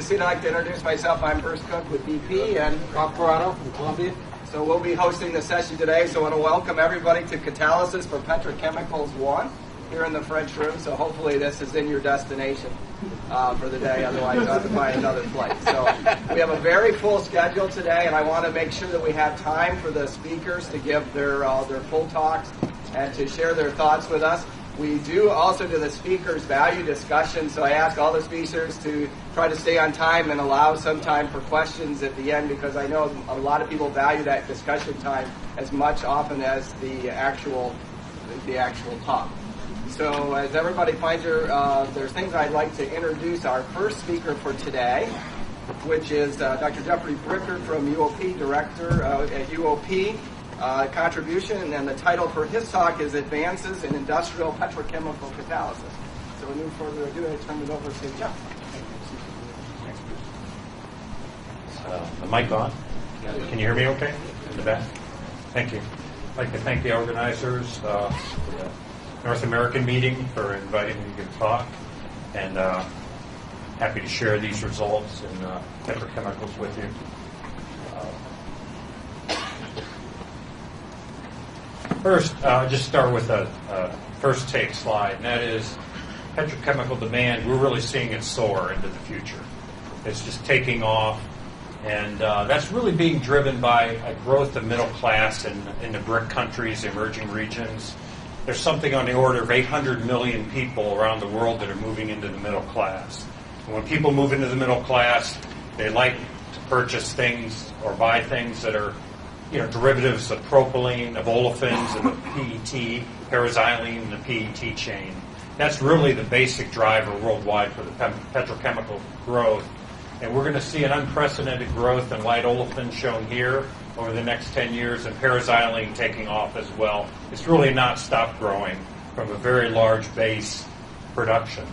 proceed, I'd like to introduce myself. I'm Bruce Cook with BP and Rob Corrado from Columbia. So we'll be hosting the session today. So I want to welcome everybody to Catalysis for Petrochemicals 1 here in the French room. So hopefully this is in your destination for the day. Otherwise, you'll have to find another flight. So we have a very full schedule today, and I want to make sure that we have time for the speakers to give their full talks and to share their thoughts with us. We do also do the speakers value discussion, so I ask all the speakers to try to stay on time and allow some time for questions at the end, because I know a lot of people value that discussion time as much often as the actual talk. So as everybody finds there's things I'd like to introduce our first speaker for today, which is Dr. Jeffery from UOP, Director at UOP. Contribution, and then the title for his talk is Advances in Industrial Petrochemical Catalysis. So without further ado, I turn it over to Jeff. The mic on? Can you hear me okay in the back? Thank you. I'd like to thank the organizers for the North American meeting for inviting me to give a talk, and happy to share these results in petrochemicals with you. First, I'll just start with a first take slide, and that is petrochemical demand. We're really seeing it soar into the future. It's just taking off, and that's really being driven by a growth of middle class in the BRIC countries, emerging regions. There's something on the order of 800 million people around the world that are moving into the middle class. And when people move into the middle class, they like to purchase things or buy things that are derivatives of propylene, of olefins, and of PET, paraxylene, and the PET chain. That's really the basic driver worldwide for the petrochemical growth. And we're going to see an unprecedented growth in light olefins shown here over the next 10 years, and paraxylene taking off as well. It's really not stopped growing from a very large base production.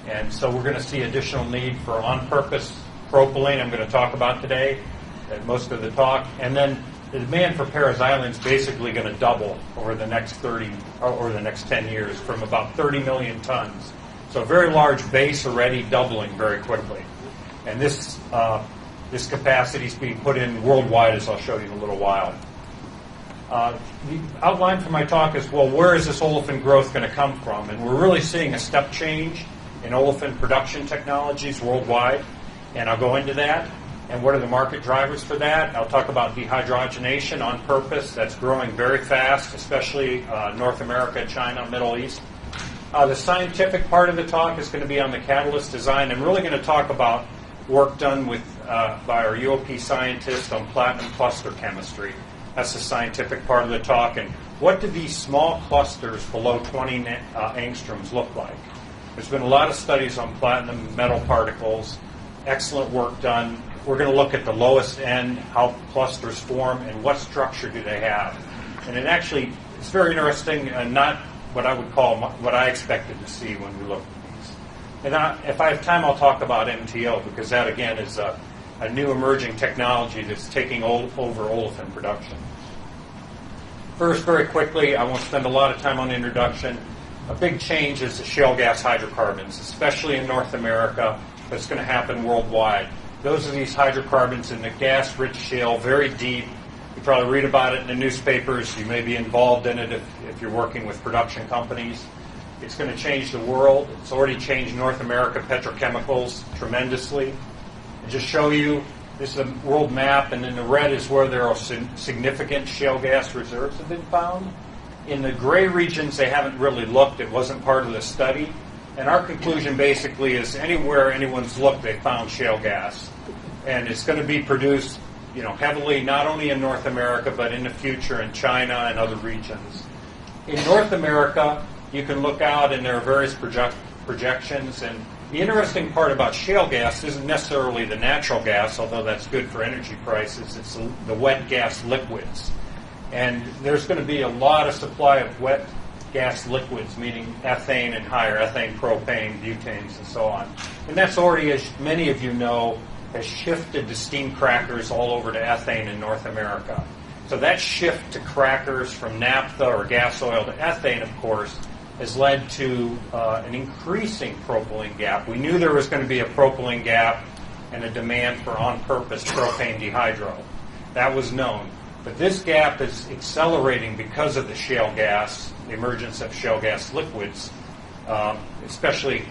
And so we're going to see additional need for on-purpose propylene I'm going to talk about today at most of the talk. And then the demand for paraxylene is basically going to double over the next 10 years from about 30 million tons. So a very large base already doubling very quickly. And this capacity is being put in worldwide, as I'll show you in a little while. The outline for my talk is, well, where is this olefin growth going to come from? And we're really seeing a step change in olefin production technologies worldwide, and I'll go into that. And what are the market drivers for that? I'll talk about dehydrogenation on purpose. That's growing very fast, especially North America, China, Middle East. The scientific part of the talk is going to be on the catalyst design. I'm really going to talk about work done by our UOP scientists on platinum cluster chemistry. That's the scientific part of the talk. And what do these small clusters below 20 angstroms look like? There's been a lot of studies on platinum metal particles. Excellent work done. We're going to look at the lowest end, how clusters form, and what structure do they have. And it's very interesting, and not what I would call what I expected to see when we look at these. And if I have time, I'll talk about MTO, because that, again, is a new emerging technology that's taking over olefin production. First, very quickly, I won't spend a lot of time on the introduction. A big change is the shale gas hydrocarbons, especially in North America, but it's going to happen worldwide. Those are these hydrocarbons in the gas-rich shale, very deep. You probably read about it in the newspapers. You may be involved in it if you're working with production companies. It's going to change the world. It's already changed North America petrochemicals tremendously. And just show you, this is a world map, and in the red is where there are significant shale gas reserves have been found. In the gray regions, they haven't really looked. It wasn't part of the study. And our conclusion basically is anywhere anyone's looked, they found shale gas. And it's going to be produced, heavily not only in North America, but in the future in China and other regions. In North America, you can look out and there are various projections. And the interesting part about shale gas isn't necessarily the natural gas, although that's good for energy prices. It's the wet gas liquids. And there's going to be a lot of supply of wet gas liquids, meaning ethane and higher, ethane, propane, butanes, and so on. And that's already, as many of you know, has shifted to steam crackers all over to ethane in North America. So that shift to crackers from naphtha or gas oil to ethane, of course, has led to an increasing propylene gap. We knew there was going to be a propylene gap and a demand for on-purpose propane dehydro. That was known. But this gap is accelerating because of the shale gas, the emergence of shale gas liquids, especially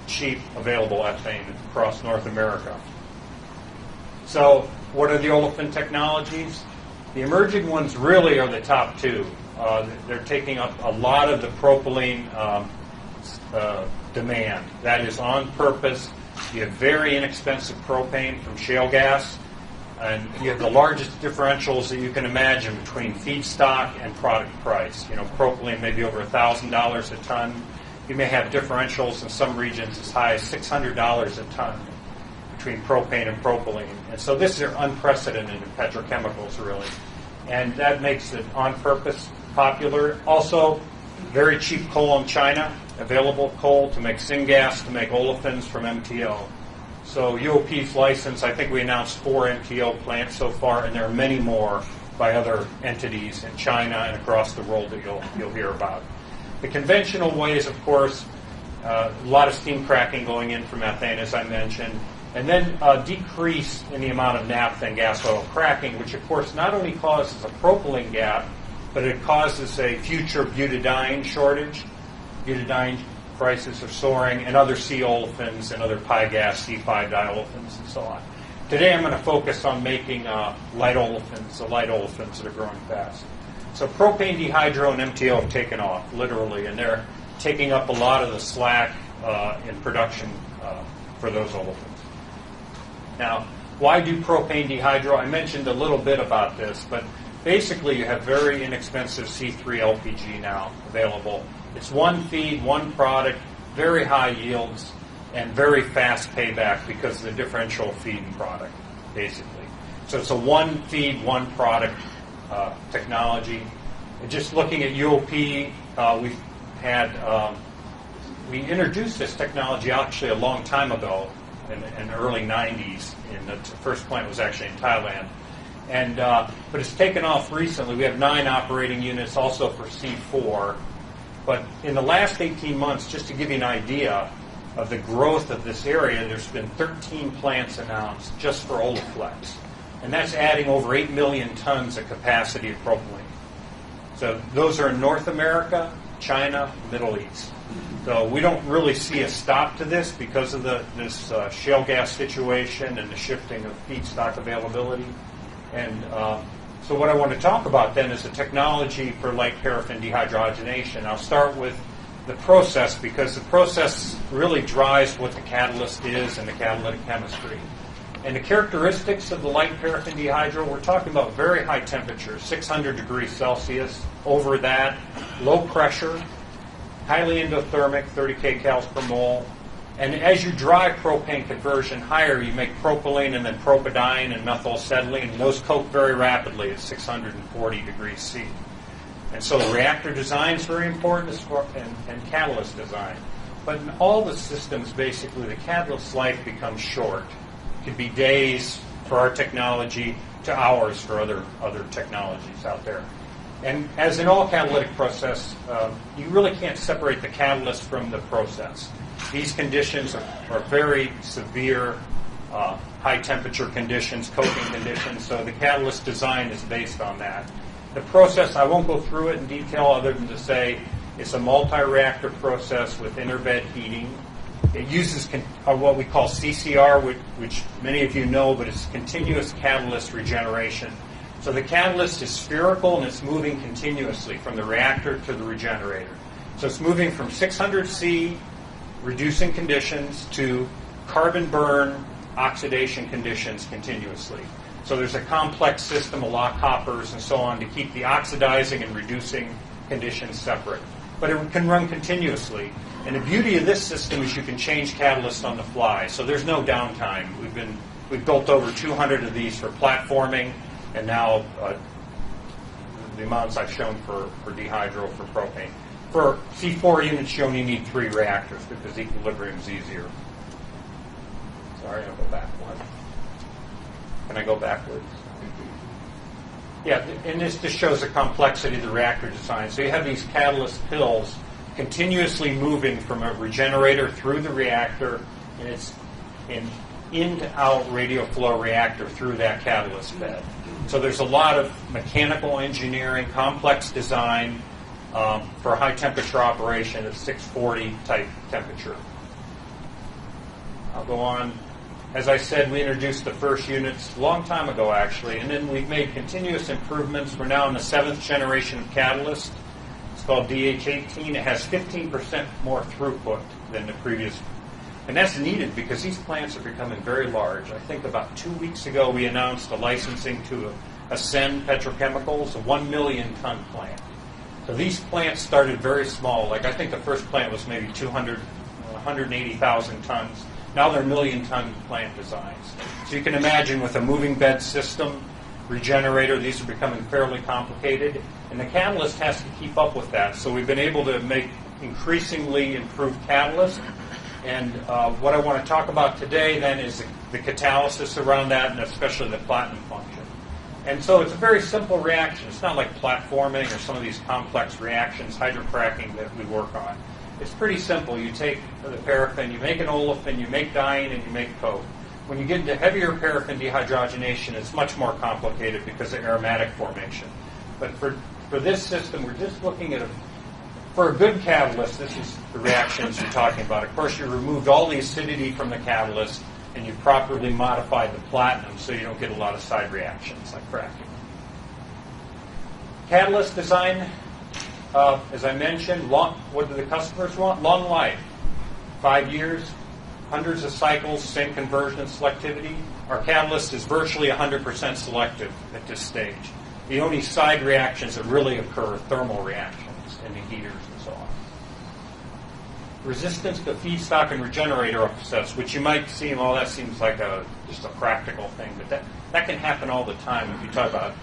cheap available ethane across North America. So what are the olefin technologies? The emerging ones really are the top two. They're taking up a lot of the propylene demand. That is on purpose. You have very inexpensive propane from shale gas, and you have the largest differentials that you can imagine between feedstock and product price. You know, propylene may be over $1,000 a ton. You may have differentials in some regions as high as $600 a ton between propane and propylene. And so this is unprecedented in petrochemicals, really. And that makes it on purpose popular. Also, very cheap coal in China, available coal to make syngas, to make olefins from MTO. So UOP's license, I think we announced 4 MTO plants so far, and there are many more by other entities in China and across the world that you'll hear about. The conventional ways, of course, a lot of steam cracking going in from ethane, as I mentioned, and then a decrease in the amount of naphtha and gas oil cracking, which, of course, not only causes a propylene gap, but it causes a future butadiene shortage. Butadiene prices are soaring, and other C olefins and other pi gas C5 diolefins and so on. Today I'm going to focus on making light olefins, the light olefins that are growing fast. So propane dehydro and MTO have taken off, literally, and they're taking up a lot of the slack in production for those olefins. Now, why do propane dehydro? I mentioned a little bit about this, but basically you have very inexpensive C3 LPG now available. It's one feed, one product, very high yields, and very fast payback because of the differential feed and product, basically. So it's a one feed, one product technology. And just looking at UOP, we introduced this technology actually a long time ago in the early 90s. The first plant was actually in Thailand. But it's taken off recently. We have 9 operating units also for C4. But in the last 18 months, just to give you an idea of the growth of this area, there's been 13 plants announced just for Oleflex. And that's adding over 8 million tons of capacity of propylene. So those are in North America, China, Middle East. So we don't really see a stop to this because of this shale gas situation and the shifting of feedstock availability. And so what I want to talk about then is the technology for light paraffin dehydrogenation. I'll start with the process because the process really drives what the catalyst is and the catalytic chemistry. And the characteristics of the light paraffin dehydro, we're talking about very high temperatures, 600 degrees Celsius, over that, low pressure, highly endothermic, 30 kcals per mole. And as you drive propane conversion higher, you make propylene and then propadiene and methylacetylene, and those coke very rapidly at 640 degrees C. And so reactor design is very important, and catalyst design. But in all the systems, basically, the catalyst life becomes short. It could be days for our technology to hours for other technologies out there. And as in all catalytic process, you really can't separate the catalyst from the process. These conditions are very severe, high temperature conditions, coking conditions, so the catalyst design is based on that. The process, I won't go through it in detail other than to say it's a multi-reactor process with interbed heating. It uses what we call CCR, which many of you know, but it's continuous catalyst regeneration. So the catalyst is spherical and it's moving continuously from the reactor to the regenerator. So it's moving from 600 C, reducing conditions, to carbon burn, oxidation conditions continuously. So there's a complex system of lock hoppers and so on to keep the oxidizing and reducing conditions separate. But it can run continuously. And the beauty of this system is you can change catalyst on the fly. So there's no downtime. We've built over 200 of these for platforming, and now the amounts I've shown for dehydro for propane. For C4 units, you only need 3 reactors because equilibrium is easier. Sorry, I'll go back one. Can I go backwards? Yeah, and this just shows the complexity of the reactor design. So you have these catalyst pills continuously moving from a regenerator through the reactor, and it's in in-to-out radial flow reactor through that catalyst bed. So there's a lot of mechanical engineering, complex design for high temperature operation at 640 type temperature. I'll go on. As I said, we introduced the first units a long time ago, actually, and then we've made continuous improvements. We're now in the 7th generation of catalyst. It's called DH18. It has 15% more throughput than the previous. And that's needed because these plants are becoming very large. I think about 2 weeks ago we announced a licensing to Ascend Petrochemicals, a 1 million ton plant. So these plants started very small. Like I think the first plant was maybe 180,000 tons. Now they're million-ton plant designs. So you can imagine with a moving bed system, regenerator, these are becoming fairly complicated. And the catalyst has to keep up with that. So we've been able to make increasingly improved catalyst. And what I want to talk about today then is the catalysis around that, and especially the platinum function. And so it's a very simple reaction. It's not like platforming or some of these complex reactions, hydrocracking that we work on. It's pretty simple. You take the paraffin, you make an olefin, you make diene, and you make coke. When you get into heavier paraffin dehydrogenation, it's much more complicated because of aromatic formation. But for this system, we're just looking at for a good catalyst, this is the reactions you're talking about. Of course, you removed all the acidity from the catalyst, and you properly modified the platinum so you don't get a lot of side reactions like cracking. Catalyst design. As I mentioned, what do the customers want? Long life. 5 years, hundreds of cycles, same conversion and selectivity. Our catalyst is virtually 100% selective at this stage. The only side reactions that really occur are thermal reactions in the heaters and so on. Resistance to feedstock and regenerator upsets, which you might seem, oh, that seems like just a practical thing, but that can happen all the time if you talk about.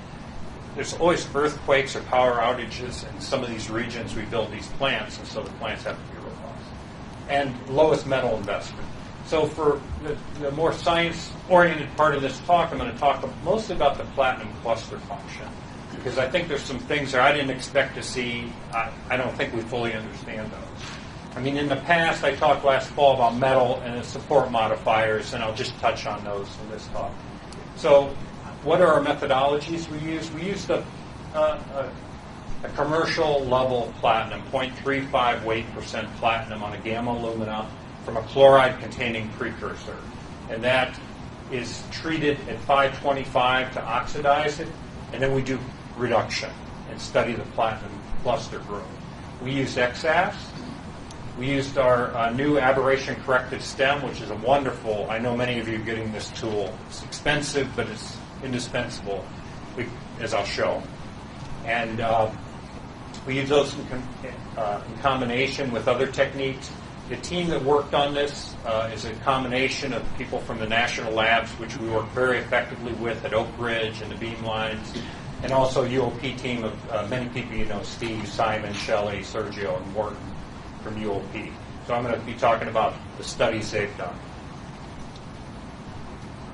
There's always earthquakes or power outages in some of these regions we build these plants, and so the plants have to be robust. And lowest metal investment. So for the more science-oriented part of this talk, I'm going to talk mostly about the platinum cluster function, because I think there's some things that I didn't expect to see. I don't think we fully understand those. I mean, in the past, I talked last fall about metal and its support modifiers, and I'll just touch on those in this talk. So what are our methodologies we use? We used a commercial level platinum, 0.35 weight % platinum on a gamma alumina from a chloride containing precursor. And that is treated at 525 to oxidize it, and then we do reduction and study the platinum cluster growth. We used XAS. We used our new aberration corrected stem, which is a wonderful, I know many of you are getting this tool. It's expensive, but it's indispensable, as I'll show. And we use those in combination with other techniques. The team that worked on this is a combination of people from the national labs, which we work very effectively with at Oak Ridge and the Beam Lines, and also UOP team of many people you know, Steve, Simon, Shelley, Sergio, and Morton from UOP. So I'm going to be talking about the studies they've done.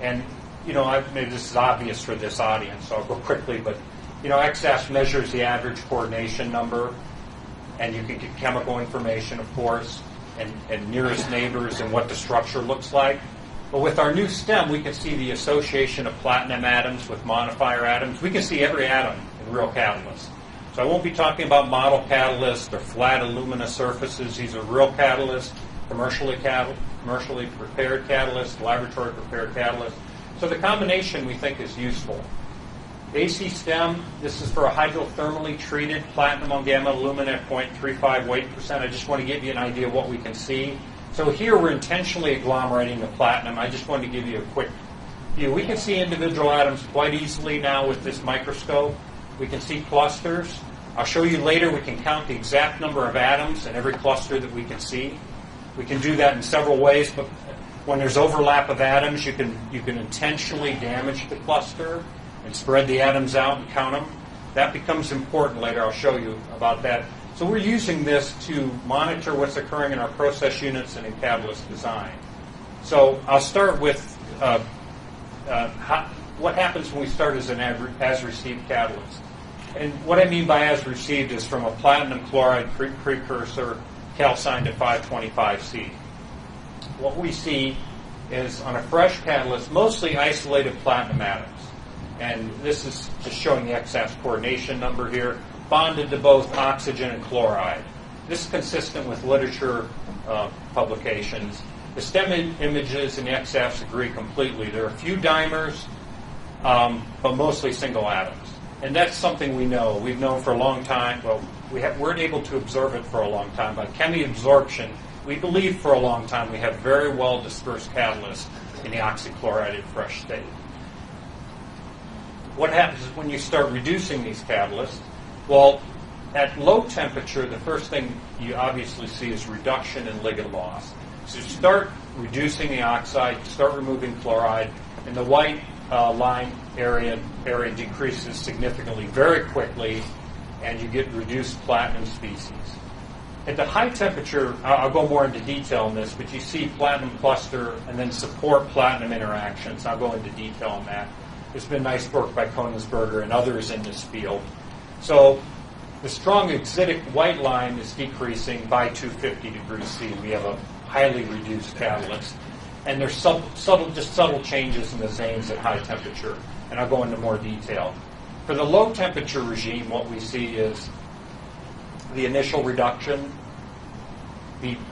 And you know, maybe this is obvious for this audience, so I'll go quickly, but you know, XAS measures the average coordination number, and you can get chemical information, of course, and nearest neighbors and what the structure looks like. But with our new stem, we can see the association of platinum atoms with modifier atoms. We can see every atom in real catalysts. So I won't be talking about model catalysts or flat alumina surfaces. These are real catalysts, commercially prepared catalysts, laboratory prepared catalysts. So the combination we think is useful. AC stem, this is for a hydrothermally treated platinum on gamma alumina at 0.35 weight %. I just want to give you an idea of what we can see. So here we're intentionally agglomerating the platinum. I just wanted to give you a quick view. We can see individual atoms quite easily now with this microscope. We can see clusters. I'll show you later we can count the exact number of atoms in every cluster that we can see. We can do that in several ways, but when there's overlap of atoms, you can intentionally damage the cluster and spread the atoms out and count them. That becomes important later. I'll show you about that. So we're using this to monitor what's occurring in our process units and in catalyst design. So I'll start with what happens when we start as an as-received catalyst. And what I mean by as-received is from a platinum chloride precursor calcined at 525C. What we see is on a fresh catalyst, mostly isolated platinum atoms. And this is just showing the X-axis coordination number here, bonded to both oxygen and chloride. This is consistent with literature publications. The STEM images in the X-axis agree completely. There are a few dimers, but mostly single atoms. And that's something we know. We've known for a long time. Well, we weren't able to observe it for a long time. By chemi-absorption, we believe for a long time we have very well dispersed catalysts in the oxychlorided fresh state. What happens is when you start reducing these catalysts, well, at low temperature, the first thing you obviously see is reduction in ligand loss. So you start reducing the oxide, you start removing chloride, and the white line area decreases significantly very quickly, and you get reduced platinum species. At the high temperature, I'll go more into detail on this, but you see platinum cluster and then support platinum interactions. I'll go into detail on that. There's been nice work by Koenigsberger and others in this field. So the strong acidic white line is decreasing by 250 degrees C. We have a highly reduced catalyst. And there's subtle changes in the Zanes at high temperature. And I'll go into more detail. For the low temperature regime, what we see is the initial reduction.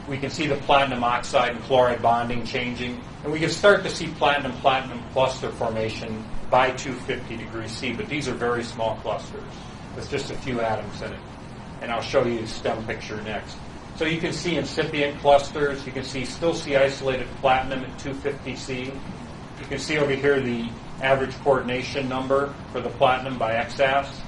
We can see the platinum oxide and chloride bonding changing. And we can start to see platinum-platinum cluster formation by 250 degrees C. But these are very small clusters with just a few atoms in it. And I'll show you the STEM picture next. So you can see incipient clusters. You can still see isolated platinum at 250 C. You can see over here the average coordination number for the platinum by X-axis.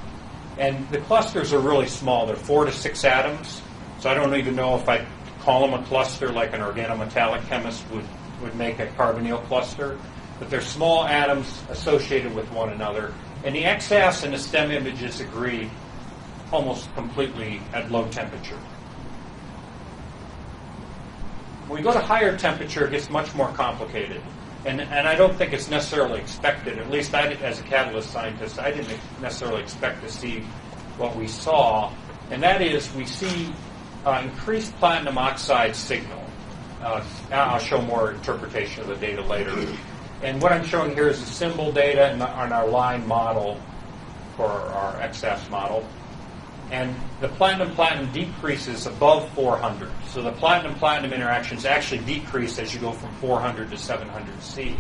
And the clusters are really small. They're 4 to 6 atoms. So I don't even know if I'd call them a cluster like an organometallic chemist would make a carbonyl cluster. But they're small atoms associated with one another. And the X-axis and the STEM images agree almost completely at low temperature. When we go to higher temperature, it gets much more complicated. And I don't think it's necessarily expected, at least I, as a catalyst scientist, I didn't necessarily expect to see what we saw. And that is, we see increased platinum oxide signal. I'll show more interpretation of the data later. And what I'm showing here is the symbol data on our line model for our X-axis model. And the platinum-platinum decreases above 400. So the platinum-platinum interactions actually decrease as you go from 400 to 700 C.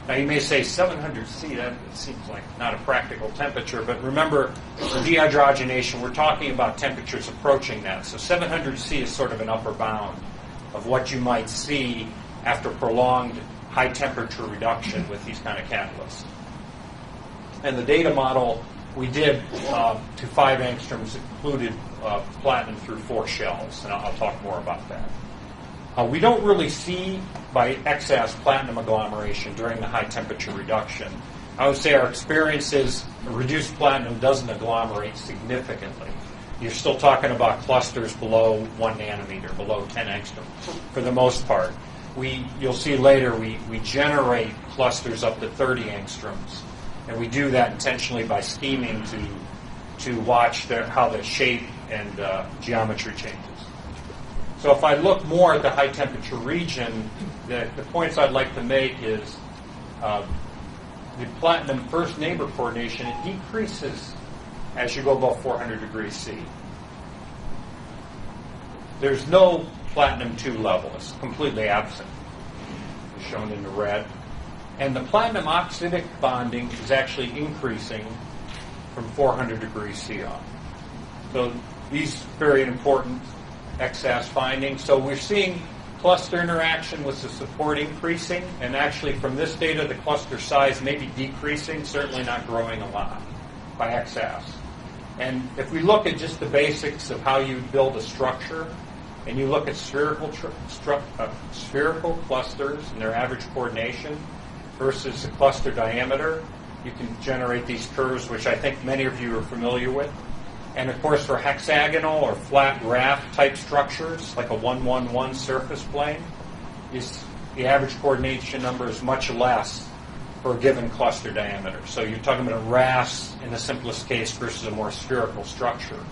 Now you may say 700 C, that seems like not a practical temperature, but remember, for dehydrogenation, we're talking about temperatures approaching that. So 700 C is sort of an upper bound of what you might see after prolonged high temperature reduction with these kind of catalysts. And the data model we did to 5 angstroms included platinum through 4 shells, and I'll talk more about that. We don't really see by X-axis platinum agglomeration during the high temperature reduction. I would say our experience is reduced platinum doesn't agglomerate significantly. You're still talking about clusters below 1 nanometer, below 10 angstroms for the most part. You'll see later we generate clusters up to 30 angstroms. And we do that intentionally by steaming to watch how the shape and geometry changes. So if I look more at the high temperature region, the points I'd like to make is the platinum first neighbor coordination, it decreases as you go above 400 degrees C. There's no platinum 2 level. It's completely absent, as shown in the red. And the platinum oxidic bonding is actually increasing from 400 degrees C on. So these very important X-axis findings. So we're seeing cluster interaction with the support increasing, and actually from this data, the cluster size may be decreasing, certainly not growing a lot by X-axis. And if we look at just the basics of how you build a structure, and you look at spherical clusters and their average coordination versus the cluster diameter, you can generate these curves, which I think many of you are familiar with. And of course, for hexagonal or flat raft type structures, like a 1-1-1 surface plane, the average coordination number is much less for a given cluster diameter. So you're talking about rafts in the simplest case versus a more spherical structure.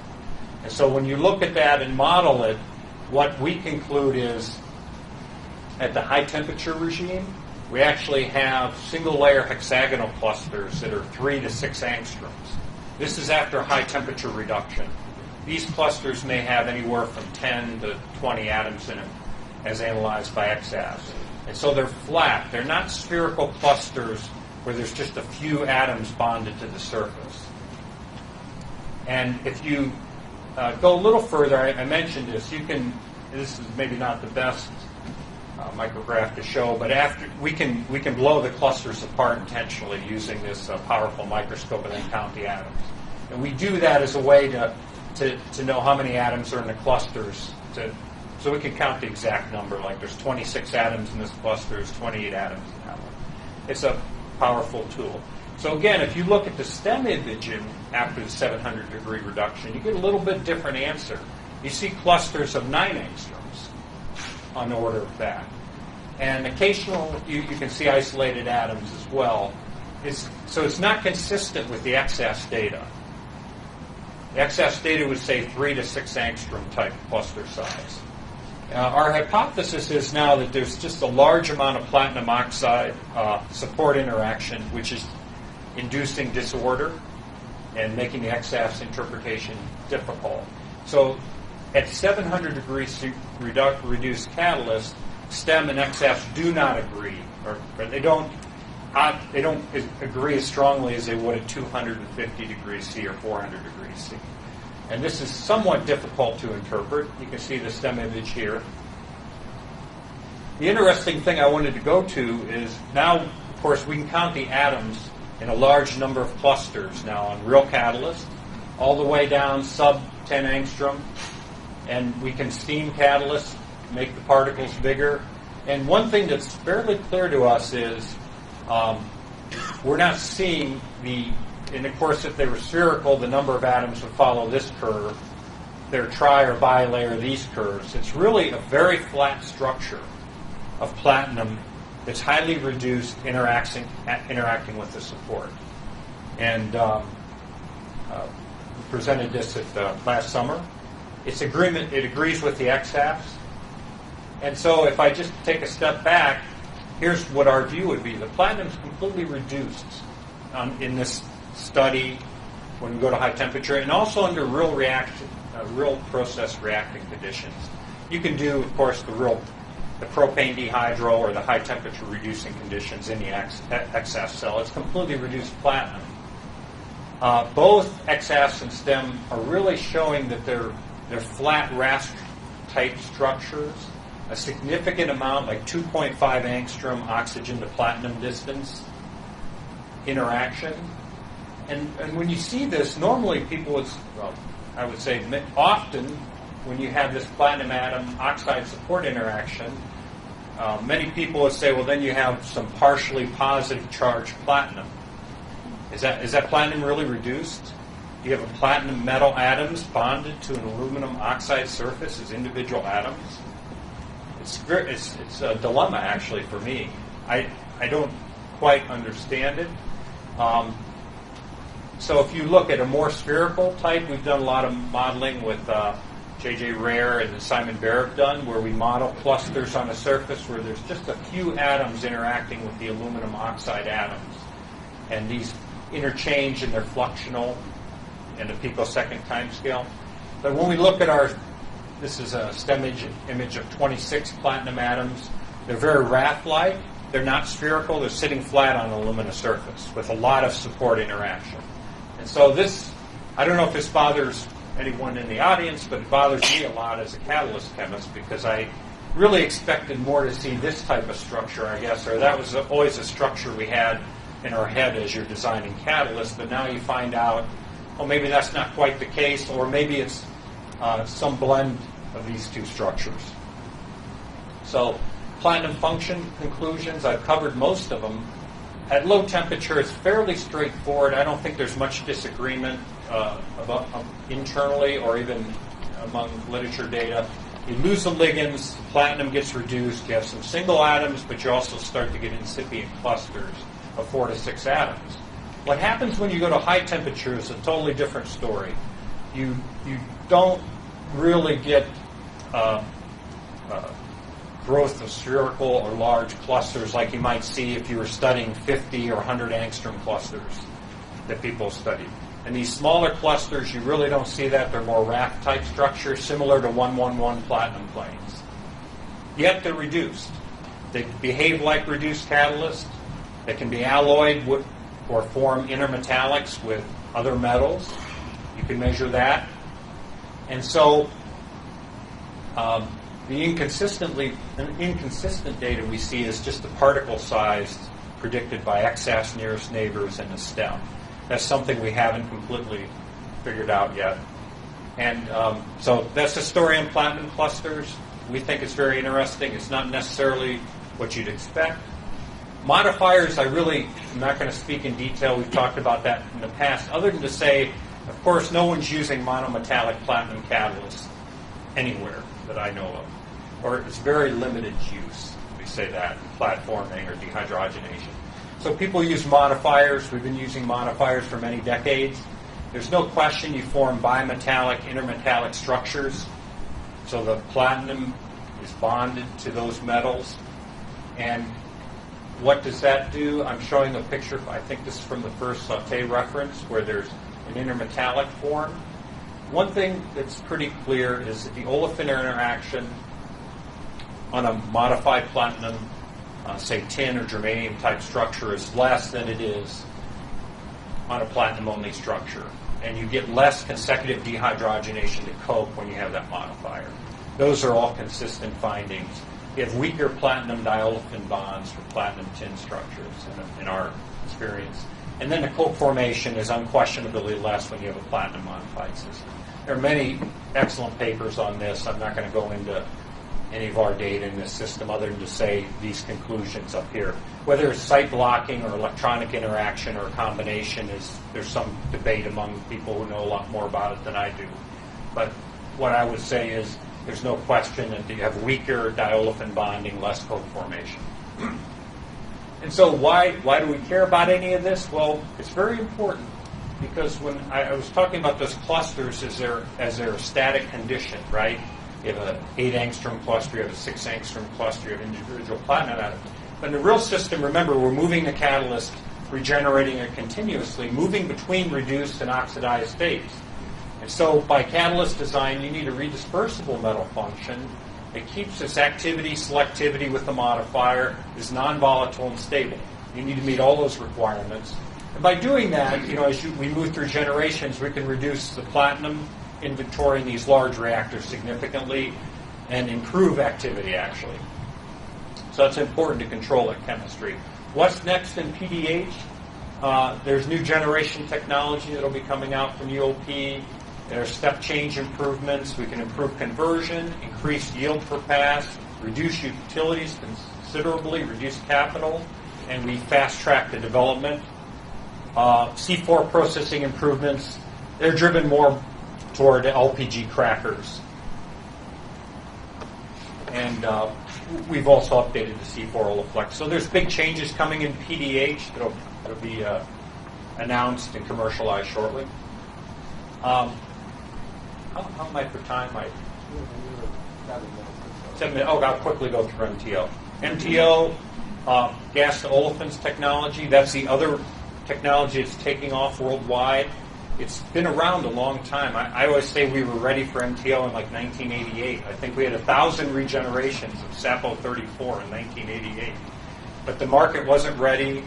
And so when you look at that and model it, what we conclude is at the high temperature regime, we actually have single-layer hexagonal clusters that are 3 to 6 angstroms. This is after high temperature reduction. These clusters may have anywhere from 10 to 20 atoms in them, as analyzed by XAS. And so they're flat. They're not spherical clusters where there's just a few atoms bonded to the surface. And if you go a little further, I mentioned this. This is maybe not the best micrograph to show, but we can blow the clusters apart intentionally using this powerful microscope and then count the atoms. And we do that as a way to know how many atoms are in the clusters, so we can count the exact number. Like there's 26 atoms in this cluster, there's 28 atoms in that one. It's a powerful tool. So again, if you look at the STEM imaging after the 700-degree reduction, you get a little bit different answer. You see clusters of 9 angstroms on the order of that. And occasional, you can see isolated atoms as well. So it's not consistent with the XAS data. The XAS data would say 3 to 6 angstrom type cluster size. Our hypothesis is now that there's just a large amount of platinum oxide support interaction, which is inducing disorder and making the XAS interpretation difficult. So at 700 degrees reduced catalyst, STEM and XAS do not agree, or they don't agree as strongly as they would at 250 degrees C or 400 degrees C. And this is somewhat difficult to interpret. You can see the STEM image here. The interesting thing I wanted to go to is now, of course, we can count the atoms in a large number of clusters now on real catalyst, all the way down sub 10 angstrom, and we can steam catalyst, make the particles bigger. And one thing that's fairly clear to us is we're not seeing and of course if they were spherical, the number of atoms would follow this curve. They're tri or bilayer, these curves. It's really a very flat structure of platinum that's highly reduced interacting with the support. And we presented this at last summer. It agrees with the XAS. And so if I just take a step back, here's what our view would be. The platinum is completely reduced in this study when we go to high temperature, and also under real process reacting conditions. You can do, of course, the propane dehydro or the high temperature reducing conditions in the XAS cell. It's completely reduced platinum. Both XAS and STEM are really showing that they're flat rasp type structures. A significant amount, like 2.5 angstrom oxygen to platinum distance interaction. And when you see this, normally people would, I would say often, when you have this platinum atom oxide support interaction, many people would say, well, then you have some partially positive charged platinum. Is that platinum really reduced? You have a platinum metal atoms bonded to an aluminum oxide surface as individual atoms. It's a dilemma, actually, for me. I don't quite understand it. So if you look at a more spherical type, we've done a lot of modeling with J.J. Rare and Simon Bear have done, where we model clusters on a surface where there's just a few atoms interacting with the aluminum oxide atoms. And these interchange and they're fluxional in a picosecond time scale. But when we look at this is a STEM image of 26 platinum atoms. They're very raft-like. They're not spherical. They're sitting flat on an alumina surface with a lot of support interaction. And so this, I don't know if this bothers anyone in the audience, but it bothers me a lot as a catalyst chemist because I really expected more to see this type of structure, I guess, or that was always a structure we had in our head as you're designing catalysts, but now you find out, well, maybe that's not quite the case, or maybe it's some blend of these two structures. So platinum function conclusions, I've covered most of them. At low temperature, it's fairly straightforward. I don't think there's much disagreement internally or even among literature data. You lose the ligands, platinum gets reduced, you have some single atoms, but you also start to get incipient clusters of 4 to 6 atoms. What happens when you go to high temperature is a totally different story. You don't really get growth of spherical or large clusters like you might see if you were studying 50 or 100 angstrom clusters that people studied. And these smaller clusters, you really don't see that. They're more raft-type structures, similar to 111 platinum planes. Yet they're reduced. They behave like reduced catalysts. They can be alloyed with, or form intermetallics with other metals. You can measure that. And so the inconsistent data we see is just the particle size predicted by excess nearest neighbors and the stem. That's something we haven't completely figured out yet. And so that's the story on platinum clusters. We think it's very interesting. It's not necessarily what you'd expect. Modifiers, I'm not going to speak in detail. We've talked about that in the past, other than to say, of course, no one's using monometallic platinum catalysts anywhere that I know of. Or it's very limited use, we say that, platforming or dehydrogenation. So people use modifiers. We've been using modifiers for many decades. There's no question you form bimetallic, intermetallic structures. So the platinum is bonded to those metals. And what does that do? I'm showing a picture, I think this is from the first Sauté reference, where there's an intermetallic form. One thing that's pretty clear is that the olefin interaction on a modified platinum, say tin or germanium type structure, is less than it is on a platinum only structure. And you get less consecutive dehydrogenation to coke when you have that modifier. Those are all consistent findings. You have weaker platinum diolefin bonds for platinum tin structures in our experience. And then the coke formation is unquestionably less when you have a platinum modified system. There are many excellent papers on this. I'm not going to go into any of our data in this system other than to say these conclusions up here. Whether it's site blocking or electronic interaction or a combination, there's some debate among people who know a lot more about it than I do. But what I would say is there's no question that you have weaker diolefin bonding, less coke formation. And so why do we care about any of this? Well, it's very important because when I was talking about those clusters as their static condition, right? You have an 8 angstrom cluster, you have a 6 angstrom cluster, you have individual platinum atoms. But in the real system, remember, we're moving the catalyst, regenerating it continuously, moving between reduced and oxidized states. And so by catalyst design, you need a redispersible metal function that keeps its activity, selectivity with the modifier, is non-volatile and stable. You need to meet all those requirements. And by doing that, as we move through generations, we can reduce the platinum inventory in these large reactors significantly and improve activity, actually. So it's important to control that chemistry. What's next in PDH? There's new generation technology that will be coming out from UOP. There are step change improvements. We can improve conversion, increase yield per pass, reduce utilities considerably, reduce capital, and we fast track the development. C4 processing improvements, they're driven more toward LPG crackers. And we've also updated the C4 Oleflex. So there's big changes coming in PDH that'll be announced and commercialized shortly. How am I for time? 7 minutes. Oh, I'll quickly go through MTO. MTO, gas to olefins technology, that's the other technology that's taking off worldwide. It's been around a long time. I always say we were ready for MTO in like 1988. I think we had 1,000 regenerations of SAPO 34 in 1988. But the market wasn't ready.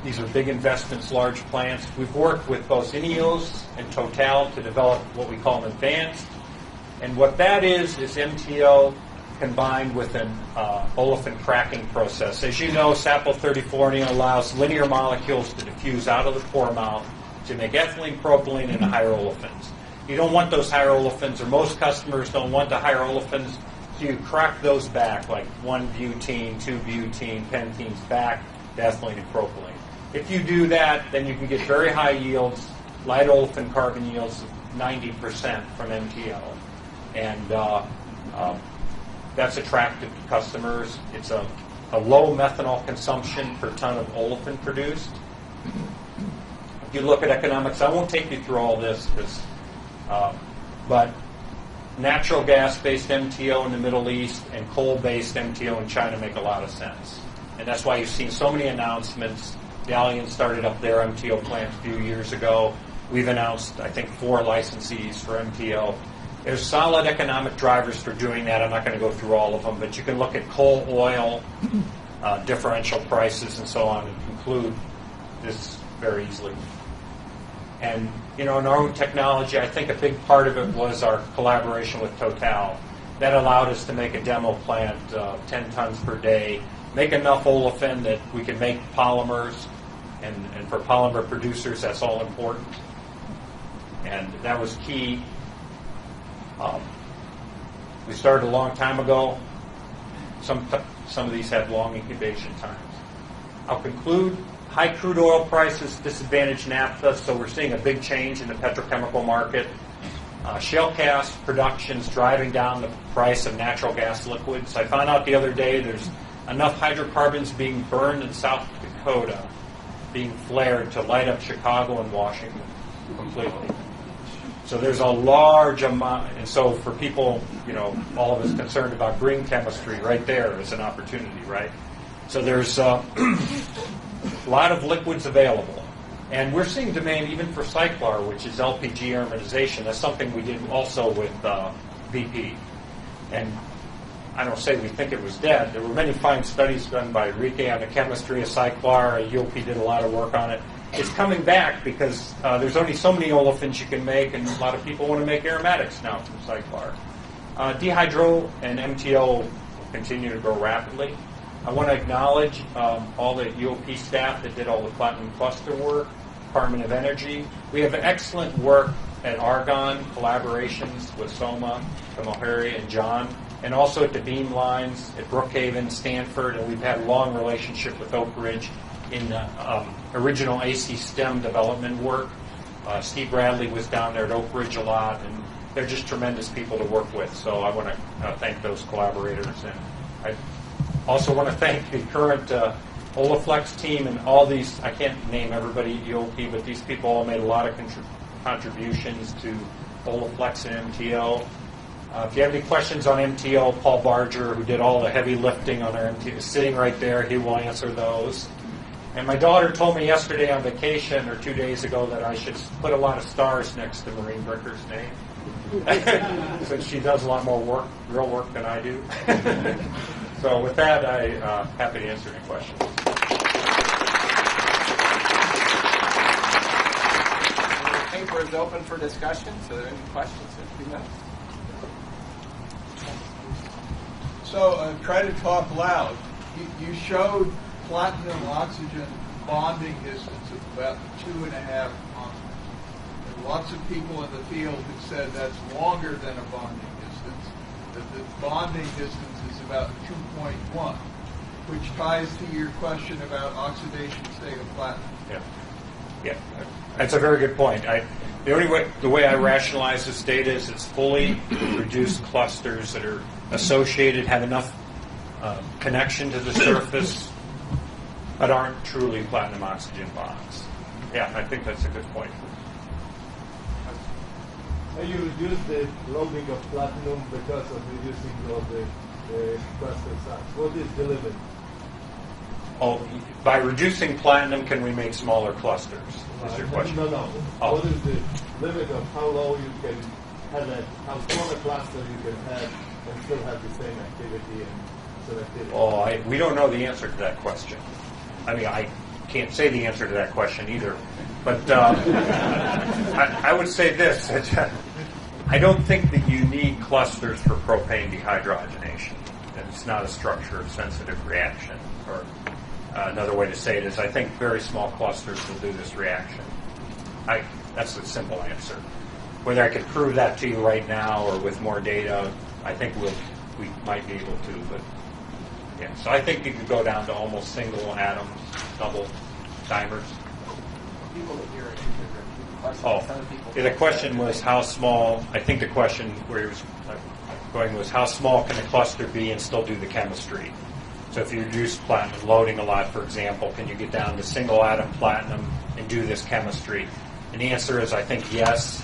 These are big investments, large plants. We've worked with both INEOS and Total to develop what we call an advanced. And what that is MTO combined with an olefin cracking process. As you know, SAPO 34 allows linear molecules to diffuse out of the pore mouth to make ethylene, propylene, and higher olefins. You don't want those higher olefins, or most customers don't want the higher olefins, so you crack those back, like 1-butene, 2-butene, pentenes back to ethylene and propylene. If you do that, then you can get very high yields, light olefin carbon yields of 90% from MTO. And that's attractive to customers. It's a low methanol consumption per ton of olefin produced. If you look at economics, I won't take you through all this, but natural gas-based MTO in the Middle East and coal-based MTO in China make a lot of sense. And that's why you've seen so many announcements. Dalian started up their MTO plant a few years ago. We've announced, I think, 4 licensees for MTO. There's solid economic drivers for doing that. I'm not going to go through all of them, but you can look at coal, oil, differential prices, and so on, and conclude this very easily. And, in our own technology, I think a big part of it was our collaboration with Total. That allowed us to make a demo plant, 10 tons per day, make enough olefin that we can make polymers, and for polymer producers, that's all important. And that was key. We started a long time ago. Some of these had long incubation times. I'll conclude. High crude oil prices disadvantage naphtha, so we're seeing a big change in the petrochemical market. Shale gas production's driving down the price of natural gas liquids. I found out the other day there's enough hydrocarbons being burned in South Dakota, being flared to light up Chicago and Washington completely. So there's a large amount, and so for people, all of us concerned about green chemistry, right there is an opportunity, right? So there's a lot of liquids available. And we're seeing demand even for Cyclar, which is LPG aromatization. That's something we did also with BP. And I don't say we think it was dead. There were many fine studies done by Enrique on the chemistry of Cyclar. UOP did a lot of work on it. It's coming back because there's only so many olefins you can make, and a lot of people want to make aromatics now from Cyclar. Dehydro and MTO will continue to grow rapidly. I want to acknowledge all the UOP staff that did all the platinum cluster work, Department of Energy. We have excellent work at Argonne, collaborations with Soma, Kamohari, and John, and also at the beam lines at Brookhaven, Stanford, and we've had a long relationship with Oak Ridge in the original AC STEM development work. Steve Bradley was down there at Oak Ridge a lot, and they're just tremendous people to work with, so I want to thank those collaborators. And I also want to thank the current Oleflex team and all these, I can't name everybody at UOP, but these people all made a lot of contributions to Oleflex and MTO. If you have any questions on MTO, Paul Barger, who did all the heavy lifting on our MTO, is sitting right there. He will answer those. And my daughter told me yesterday on vacation, or 2 days ago, that I should put a lot of stars next to Maureen Bricker's name, since she does a lot more work, real work than I do. So with that, I'm happy to answer any questions. The paper is open for discussion, so are there any questions in a few minutes? So try to talk loud. You showed platinum oxygen bonding distance of about 2.5 months. And lots of people in the field have said that's longer than a bonding distance, that the bonding distance is about 2.1, which ties to your question about oxidation state of platinum. Yeah, that's a very good point. The way I rationalize this data is it's fully reduced clusters that are associated, have enough connection to the surface, but aren't truly platinum oxygen bonds. Yeah, I think that's a good point. You reduce the loading of platinum because of reducing all the cluster size. What is the limit? Oh, by reducing platinum, can we make smaller clusters? Is your question? No. Oh. What is the limit of how low you can have how small a cluster you can have and still have the same activity and selectivity? Oh, we don't know the answer to that question. I mean, I can't say the answer to that question either. But I would say this. I don't think that you need clusters for propane dehydrogenation. It's not a structure-sensitive reaction. Or another way to say it is I think very small clusters will do this reaction. That's a simple answer. Whether I could prove that to you right now or with more data, I think we might be able to. But yeah, so I think you could go down to almost single atoms, double dimers. People that hear it, The question was how small. I think the question where he was going was how small can a cluster be and still do the chemistry. So if you reduce platinum loading a lot, for example, can you get down to single atom platinum and do this chemistry? And the answer is I think yes.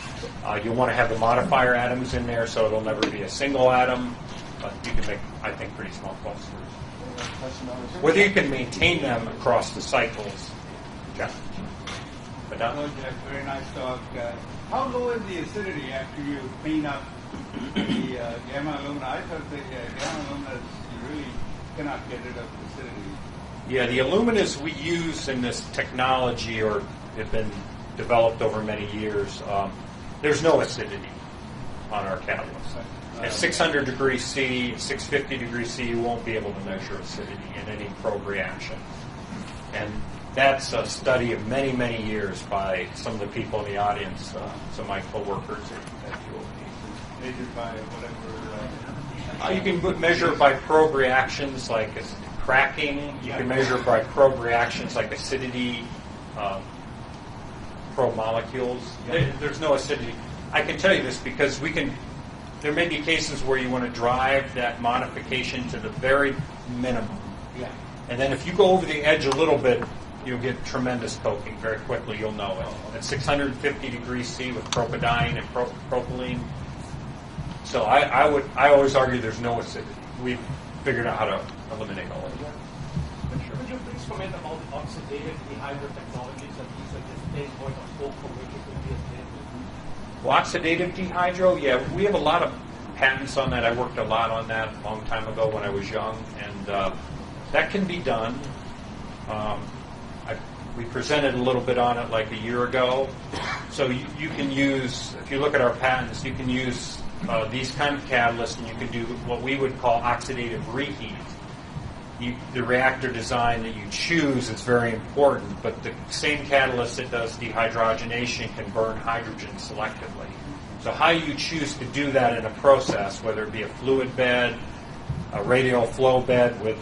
You'll want to have the modifier atoms in there, so it'll never be a single atom, but you can make, I think, pretty small clusters. Whether you can maintain them across the cycles, Jeff. Hello, Jeff. Very nice talk. How low is the acidity after you clean up the gamma alumina? I thought the gamma alumina, you really cannot get rid of acidity. Yeah, the aluminas we use in this technology or have been developed over many years, there's no acidity on our catalyst. At 600 degrees C, 650 degrees C, you won't be able to measure acidity in any probe reaction. And that's a study of many, many years by some of the people in the audience, some of my coworkers at UOP. Measured by whatever. You can measure it by probe reactions like cracking. You can measure it by probe reactions like acidity, probe molecules. There's no acidity. I can tell you this because there may be cases where you want to drive that modification to the very minimum. Yeah. And then if you go over the edge a little bit, you'll get tremendous coking. Very quickly, you'll know it. At 650 degrees C with propadiene and propylene. So I always argue there's no acidity. We've figured out how to eliminate all of that. Could you please comment about the oxidative dehydro technologies that use a distinct point of scope for which it could be acidic? Well, oxidative dehydro, yeah, we have a lot of patents on that. I worked a lot on that a long time ago when I was young, and that can be done. We presented a little bit on it like a year ago. So you can use, if you look at our patents, you can use these kind of catalysts, and you can do what we would call oxidative reheat. The reactor design that you choose is very important, but the same catalyst that does dehydrogenation can burn hydrogen selectively. So how you choose to do that in a process, whether it be a fluid bed, a radial flow bed with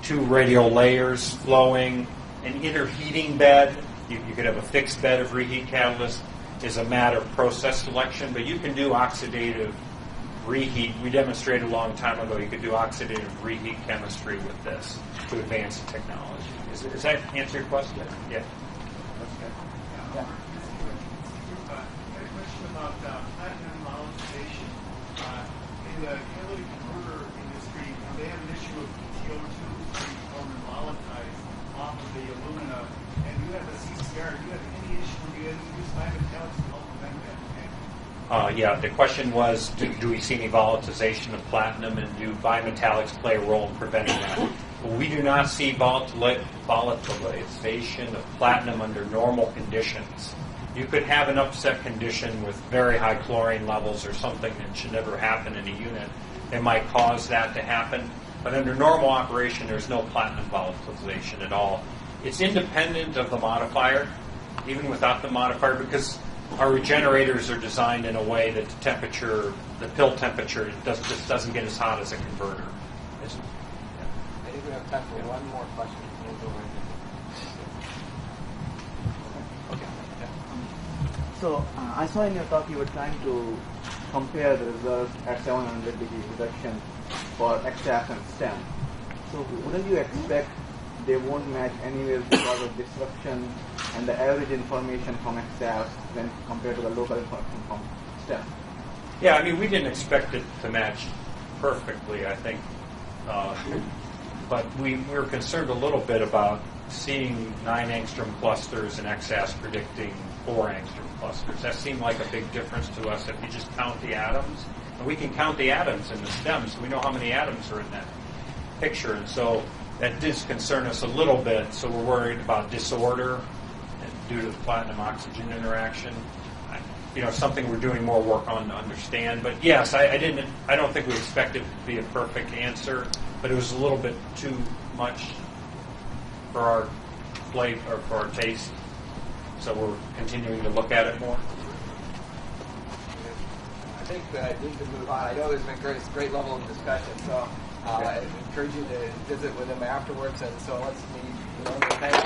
two radial layers flowing, an interheating bed, you could have a fixed bed of reheat catalyst, is a matter of process selection, but you can do oxidative reheat. We demonstrated a long time ago you could do oxidative reheat chemistry with this to advance the technology. Does that answer your question? Yeah. That's good. Yeah. I had a question about platinum volatilization. In the catalytic converter industry, they have an issue of PTO2 being formed and volatilized off of the alumina, and you have a CCR. Do you have any issue when you use bimetallics to help prevent that? Yeah, the question was, do we see any volatilization of platinum, and do bimetallics play a role in preventing that? Well, we do not see volatilization of platinum under normal conditions. You could have an upset condition with very high chlorine levels or something that should never happen in a unit. It might cause that to happen. But under normal operation, there's no platinum volatilization at all. It's independent of the modifier, even without the modifier, because our regenerators are designed in a way that the temperature, the pill temperature, just doesn't get as hot as a converter. I think we have time for one more question. We'll go right there. Okay. Yeah. So I saw in your talk you were trying to compare the results at 700 degree reduction for XF and STEM. So wouldn't you expect they won't match anyways because of disruption and the average information from XF when compared to the local information from STEM? Yeah, I mean, we didn't expect it to match perfectly, I think. But we were concerned a little bit about seeing 9 angstrom clusters and XAS predicting 4 angstrom clusters. That seemed like a big difference to us if you just count the atoms. And we can count the atoms in the stems, so we know how many atoms are in that picture. And so that did concern us a little bit, so we're worried about disorder due to the platinum-oxygen interaction. Something we're doing more work on to understand. But yes, I don't think we expected it to be a perfect answer, but it was a little bit too much for our flavor or for our taste. So we're continuing to look at it more. I think I need to move on. I know there's been great level of discussion, so I encourage you to visit with them afterwards. And so let's meet. Thank you.